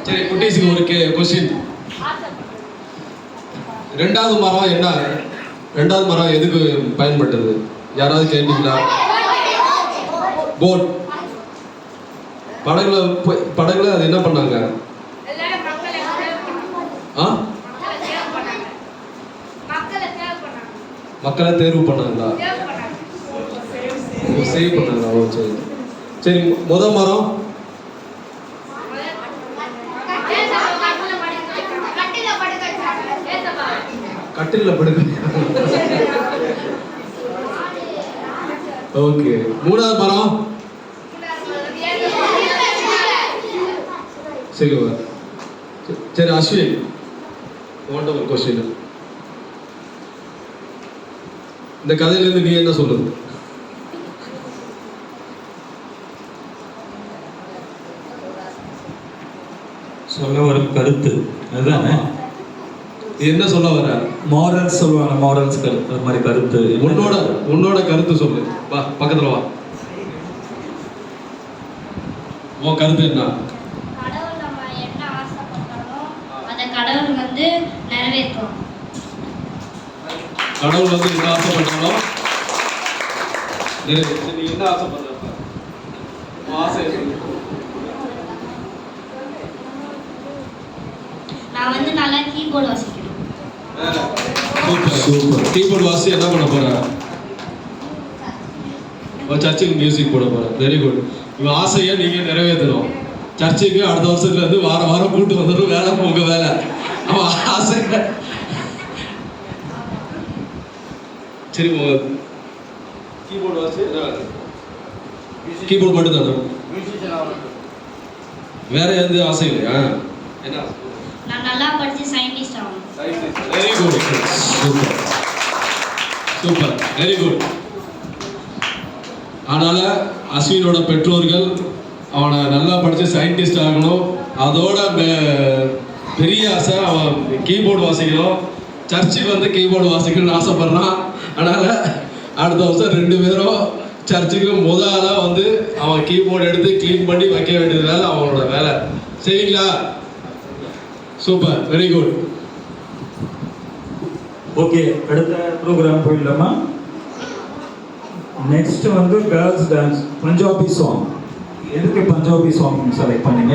சரி, குட்டீஸுக்கு ஒரு கொஸ்டின். ரெண்டாவது மரம் என்ன? ரெண்டாவது மரம் எதுக்கு பயன்பட்டது? யாராவது கேட்டீங்களா? போட். படகுல அது என்ன பண்ணாங்க? மக்களை தேர்வு பண்ணாங்களா? சேவ் பண்ணாங்களா? சரி சரி. முதல் மரம் கட்டில படுக்க. ஓகே. மூணாவது மரம் சரி. சரி அஸ்வின், உன்கிட்ட ஒரு கொஸ்டின். இந்த கதையில இருந்து நீ என்ன சொல்றது? சொல்ல ஒரு கருத்து அதுதானே. என்ன சொல்ல வர? மாரல்ஸ் சொல்லுவாங்க, மாரல்ஸ் கருத்து, அது மாதிரி கருத்து. உன்னோட கருத்து சொல்லு. வா பக்கத்துல வா. உன் கருத்து என்ன? கடவுள் நம்ம என்ன ஆசைப்பட்டாலும் அந்த கடவுள் வந்து நிறைவேற்றும். கடவுள் வந்து என்ன ஆசைப்பட்டாலும் நீ என்ன ஆசைப்படுற? ஆசை நான் வந்து நல்லா கீபோர்டு வாசிக்கணும். சூப்பர். கீபோர்டு வாசி என்ன பண்ண போற? சர்ச்சுக்கு மியூசிக் போட போற. Very good. இவன் ஆசையை நீங்க நிறைவேற்றணும். சர்ச்சுக்கு அடுத்த வருஷத்துல இருந்து வாரம் வாரம் கூட்டு வந்துடும். வேலை உங்க வேலை. அவன் ஆசை. சரி, கீபோர்டு வாசி. கீபோர்டு மட்டும் தானே? வேற எந்த ஆசை இல்லையா? என்ன? நான் நல்லா படிச்சு சயின்டிஸ்ட் ஆகணும். Very good. Super super. Very good. அதனால அஸ்வினோட பெற்றோர்கள் அவனை நல்லா படிச்சு சயின்டிஸ்ட் ஆகணும். அதோட பெரிய ஆசை அவன் கீபோர்டு வாசிக்கணும். சர்ச்சுக்கு வந்து கீபோர்டு வாசிக்கணும்னு ஆசைப்படுறான். அதனால அடுத்த வருஷம் 2 பேரும் சர்ச்சுக்கு முதலாக வந்து அவன் கீபோர்டு எடுத்து க்ளீன் பண்ணி வைக்க வேண்டியது வேலை அவனோட வேலை. சரிங்களா? சூப்பர். Very good. ஓகே, அடுத்த ப்ரோக்ராம் போயிடலாமா? நெக்ஸ்ட் வந்து கேர்ள்ஸ் டான்ஸ், பஞ்சாபி சாங். எதுக்கு பஞ்சாபி சாங் செலக்ட் பண்ணீங்க?